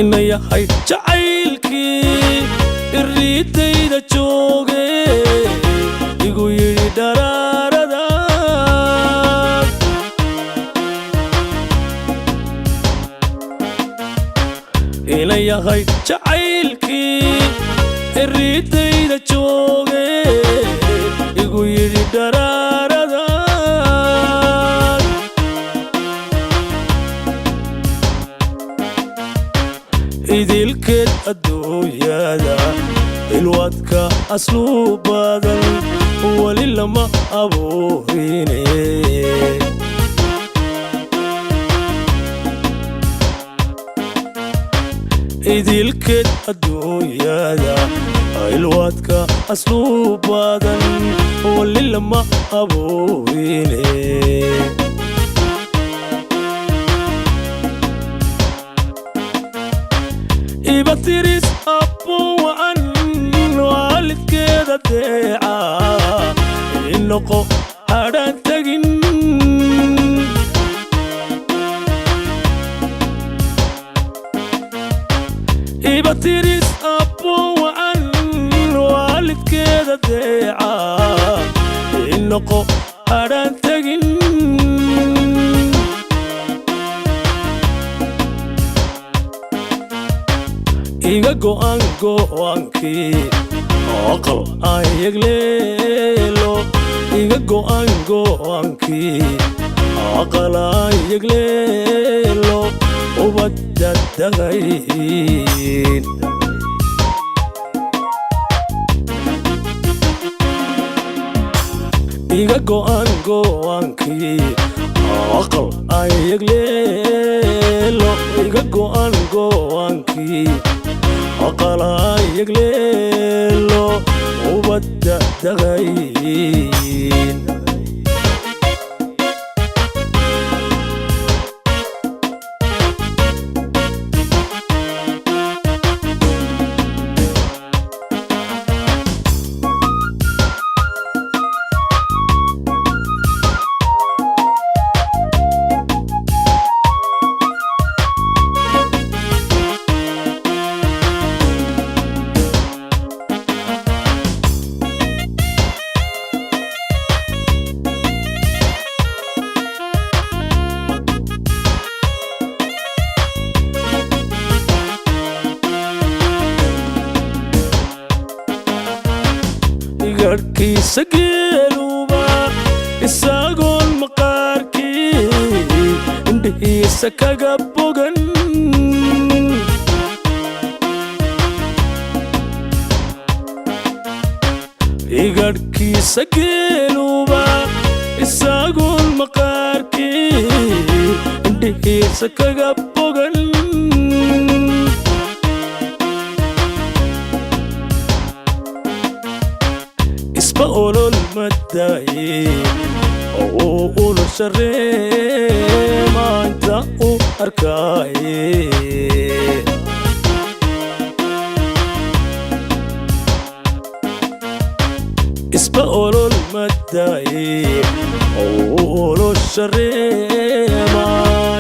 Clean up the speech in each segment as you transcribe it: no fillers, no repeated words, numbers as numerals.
inay yahay jacaylkii irriidayda jooge igu yidhi dharaarada inay yahay jacaylkii irriidayda jooge igu yidhi dharaarada idilkeed adduunyada ilwadka asluu badan wali lama abuurine idilkeed adduunyada ilwadka asluu badan wali lama abuurine ibatiris abuwan waalidkeeda deeca inoqo hadhaan tagin ibatiris abuwan waalidkeeda deeca inoqo hadhaan tagin iga go'an go'aankii aqal aan yegleelo iga go'an go'aankii aqal aan yegleelo ubadda dagayn iga go'an go'aankii aqal aan yegleelo iga go'an go'aankii aqal aan yegleelo ubadda dagayn garkiisa geeluba isagoon maqaarkii indhihiisa kaga bogan garkiisa geeluba isagoon maqaarkii indhihiisa kaga bogan isba olol madaye oo ulu shareema inta u arkaaye isba olol madaye oo ulu shareema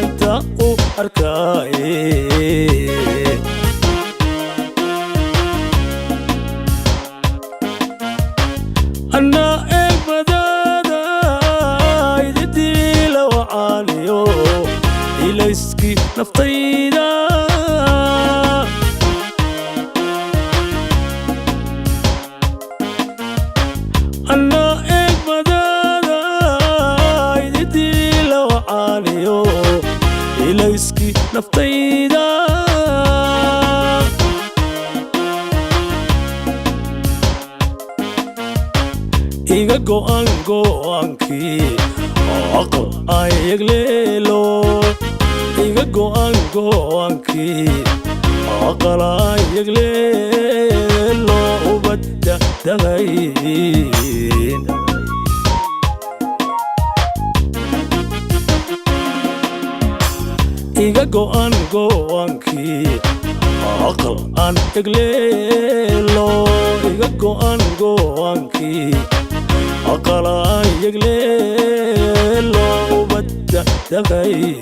inta u arkaaye أنا إبدادا يدي لو عاليو إليسكي نفطيدا أنا إبدادا يدي لو عاليو إليسكي نفطيدا iga go'an go'aankii aqal aan yegleelo iga go'an go'aankii aqal aan yegleelo ubadda dagayn iga go'an go'aankii aqal aan yegleelo iga go'an go'aankii aqal aan yegleelo ubadda dagayn